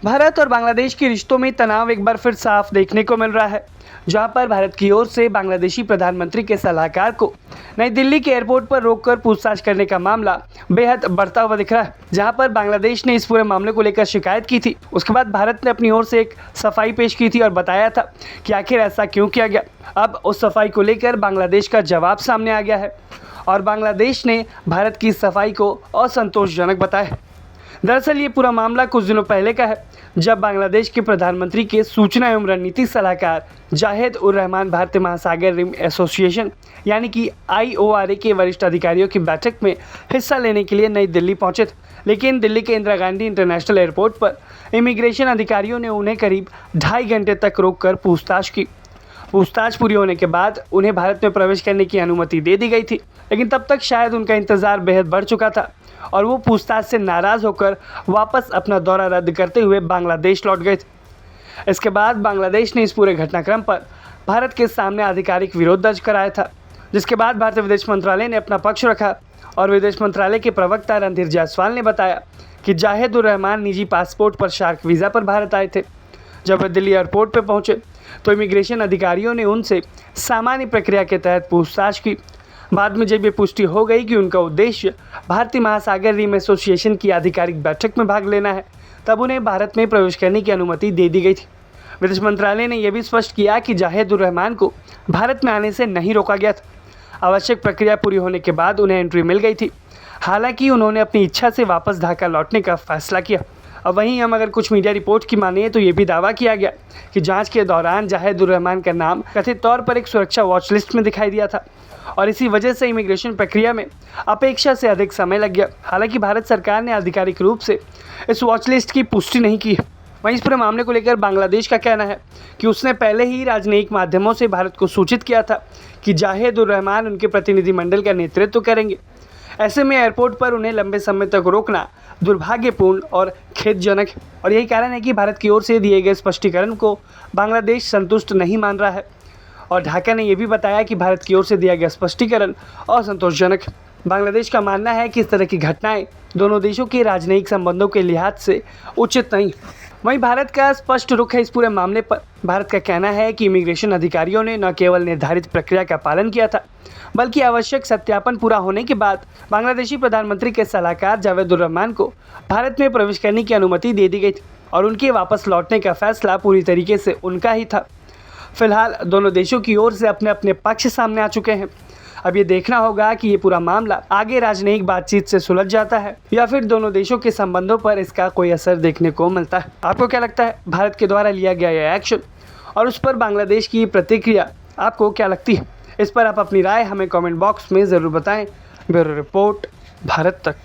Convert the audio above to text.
भारत और बांग्लादेश के रिश्तों में तनाव एक बार फिर साफ देखने को मिल रहा है, जहां पर भारत की ओर से बांग्लादेशी प्रधानमंत्री के सलाहकार को नई दिल्ली के एयरपोर्ट पर रोककर पूछताछ करने का मामला बेहद बढ़ता हुआ दिख रहा है। जहां पर बांग्लादेश ने इस पूरे मामले को लेकर शिकायत की थी, उसके बाद भारत ने अपनी ओर से एक सफाई पेश की थी और बताया था कि आखिर ऐसा क्यों किया गया। अब उस सफाई को लेकर बांग्लादेश का जवाब सामने आ गया है और बांग्लादेश ने भारत की सफाई को असंतोषजनक बताया है। दरअसल ये पूरा मामला कुछ दिनों पहले का है, जब बांग्लादेश के प्रधानमंत्री के सूचना एवं रणनीति सलाहकार जाहिद उर रहमान भारतीय महासागर रिम एसोसिएशन यानी कि IORA के वरिष्ठ अधिकारियों की बैठक में हिस्सा लेने के लिए नई दिल्ली पहुंचे थे। लेकिन दिल्ली के इंदिरा गांधी इंटरनेशनल एयरपोर्ट पर इमिग्रेशन अधिकारियों ने उन्हें करीब 2.5 घंटे तक रोककर पूछताछ की। पूछताछ पूरी होने के बाद उन्हें भारत में प्रवेश करने की अनुमति दे दी गई थी, लेकिन तब तक शायद उनका इंतज़ार बेहद बढ़ चुका था और वो पूछताछ से नाराज़ होकर वापस अपना दौरा रद्द करते हुए बांग्लादेश लौट गए थे। इसके बाद बांग्लादेश ने इस पूरे घटनाक्रम पर भारत के सामने आधिकारिक विरोध दर्ज कराया था, जिसके बाद भारतीय विदेश मंत्रालय ने अपना पक्ष रखा और विदेश मंत्रालय के प्रवक्ता रणधीर जायसवाल ने बताया कि जाहिद उर रहमान निजी पासपोर्ट पर शार्क वीज़ा पर भारत आए थे। जब वे दिल्ली एयरपोर्ट पर पहुंचे तो इमिग्रेशन अधिकारियों ने उनसे सामान्य प्रक्रिया के तहत पूछताछ की। बाद में जब ये पुष्टि हो गई कि उनका उद्देश्य भारतीय महासागर रिम एसोसिएशन की आधिकारिक बैठक में भाग लेना है, तब उन्हें भारत में प्रवेश करने की अनुमति दे दी गई थी। विदेश मंत्रालय ने यह भी स्पष्ट किया कि जाहिद उर रहमान को भारत में आने से नहीं रोका गया था। आवश्यक प्रक्रिया पूरी होने के बाद उन्हें एंट्री मिल गई थी। हालांकि उन्होंने अपनी इच्छा से वापस ढाका लौटने का फैसला किया। अब वहीं हम अगर कुछ मीडिया रिपोर्ट की माने तो ये भी दावा किया गया कि जांच के दौरान जाहिद उर रहमान का नाम कथित तौर पर एक सुरक्षा वॉच लिस्ट में दिखाई दिया था और इसी वजह से इमिग्रेशन प्रक्रिया में अपेक्षा से अधिक समय लग गया। हालांकि भारत सरकार ने आधिकारिक रूप से इस वॉच लिस्ट की पुष्टि नहीं की। वहीं इस पूरे मामले को लेकर बांग्लादेश का कहना है कि उसने पहले ही राजनयिक माध्यमों से भारत को सूचित किया था कि जाहिद उर रहमान उनके प्रतिनिधिमंडल का नेतृत्व करेंगे। ऐसे में एयरपोर्ट पर उन्हें लंबे समय तक रोकना दुर्भाग्यपूर्ण और खेदजनक है और यही कारण है कि भारत की ओर से दिए गए स्पष्टीकरण को बांग्लादेश संतुष्ट नहीं मान रहा है और ढाका ने यह भी बताया कि भारत की ओर से दिया गया स्पष्टीकरण असंतोषजनक है। बांग्लादेश का मानना है कि इस तरह की घटनाएं दोनों देशों के राजनयिक संबंधों के लिहाज से उचित नहीं। वहीं भारत का स्पष्ट रुख है इस पूरे मामले पर। भारत का कहना है कि इमिग्रेशन अधिकारियों ने न केवल निर्धारित प्रक्रिया का पालन किया था, बल्कि आवश्यक सत्यापन पूरा होने के बाद बांग्लादेशी प्रधानमंत्री के सलाहकार जावेद उर रहमान को भारत में प्रवेश करने की अनुमति दे दी गई थी और उनके वापस लौटने का फैसला पूरी तरीके से उनका ही था। फिलहाल दोनों देशों की ओर से अपने अपने पक्ष सामने आ चुके हैं। अब ये देखना होगा कि ये पूरा मामला आगे राजनयिक बातचीत से सुलझ जाता है या फिर दोनों देशों के संबंधों पर इसका कोई असर देखने को मिलता है। आपको क्या लगता है, भारत के द्वारा लिया गया यह एक्शन और उस पर बांग्लादेश की प्रतिक्रिया आपको क्या लगती है? इस पर आप अपनी राय हमें कमेंट बॉक्स में ज़रूर बताएं। ब्यूरो रिपोर्ट, भारत तक।